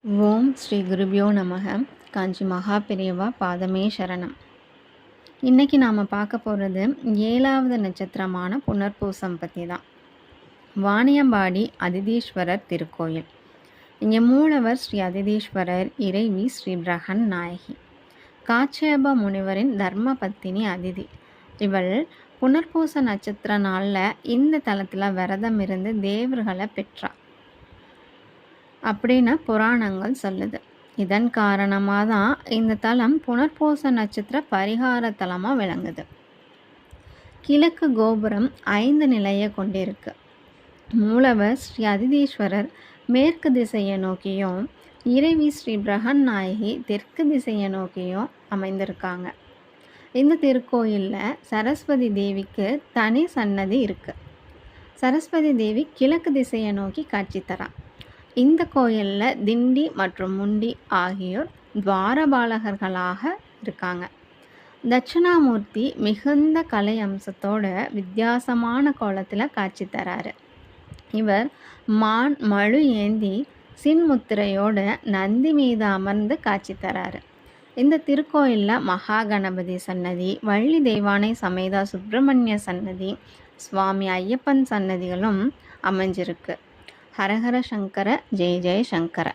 ஓம் ஸ்ரீ குருபியோ நமக. காஞ்சி மகா பெரியவா பாதமே சரணம். இன்னைக்கு நாம் பார்க்க போகிறது 7வது நட்சத்திரமான புனர்பூசம் பற்றி தான். வாணியம்பாடி அதிதீஸ்வரர் திருக்கோயில். இங்கே மூலவர் ஸ்ரீ அதிதீஸ்வரர், இறைவி ஸ்ரீ பிரகன் நாயகி, காச்சியப முனிவரின் தர்ம பத்தினி அதிதி. இவள் புனர்பூச நட்சத்திர நாளில் இந்த தலத்தில் விரதம் இருந்து தேவர்களை பெற்றாள் அப்படின்னு புராணங்கள் சொல்லுது. இதன் காரணமாக தான் இந்த தலம் புனர்பூச நட்சத்திர பரிகார தலமாக விளங்குது. கிழக்கு கோபுரம் 5 நிலையை கொண்டிருக்கு. மூலவர் ஸ்ரீ அதிதீஸ்வரர் மேற்கு திசையை நோக்கியும், இறைவி ஸ்ரீ பிரகன் நாயகி தெற்கு திசையை நோக்கியும் அமைந்திருக்காங்க. இந்த திருக்கோயிலில் சரஸ்வதி தேவிக்கு தனி சன்னதி இருக்குது. சரஸ்வதி தேவி கிழக்கு திசையை நோக்கி காட்சி தரா. இந்த கோயிலில் திண்டி மற்றும் முண்டி ஆகியோர் துவாரபாலகர்களாக இருக்காங்க. தட்சிணாமூர்த்தி மிகுந்த கலை அம்சத்தோட வித்தியாசமான கோலத்தில் காட்சி தராரு. இவர் மான் மழு ஏந்தி சின்முத்திரையோட நந்தி மீது அமர்ந்து காட்சி தராரு. இந்த திருக்கோயிலில் மகா கணபதி சன்னதி, வள்ளி தெய்வானை சமேதா சுப்பிரமணிய சன்னதி, சுவாமி ஐயப்பன் சன்னதிகளும் அமைஞ்சிருக்கு. ஹரஹர சங்கர, ஜெய ஜெய சங்கர.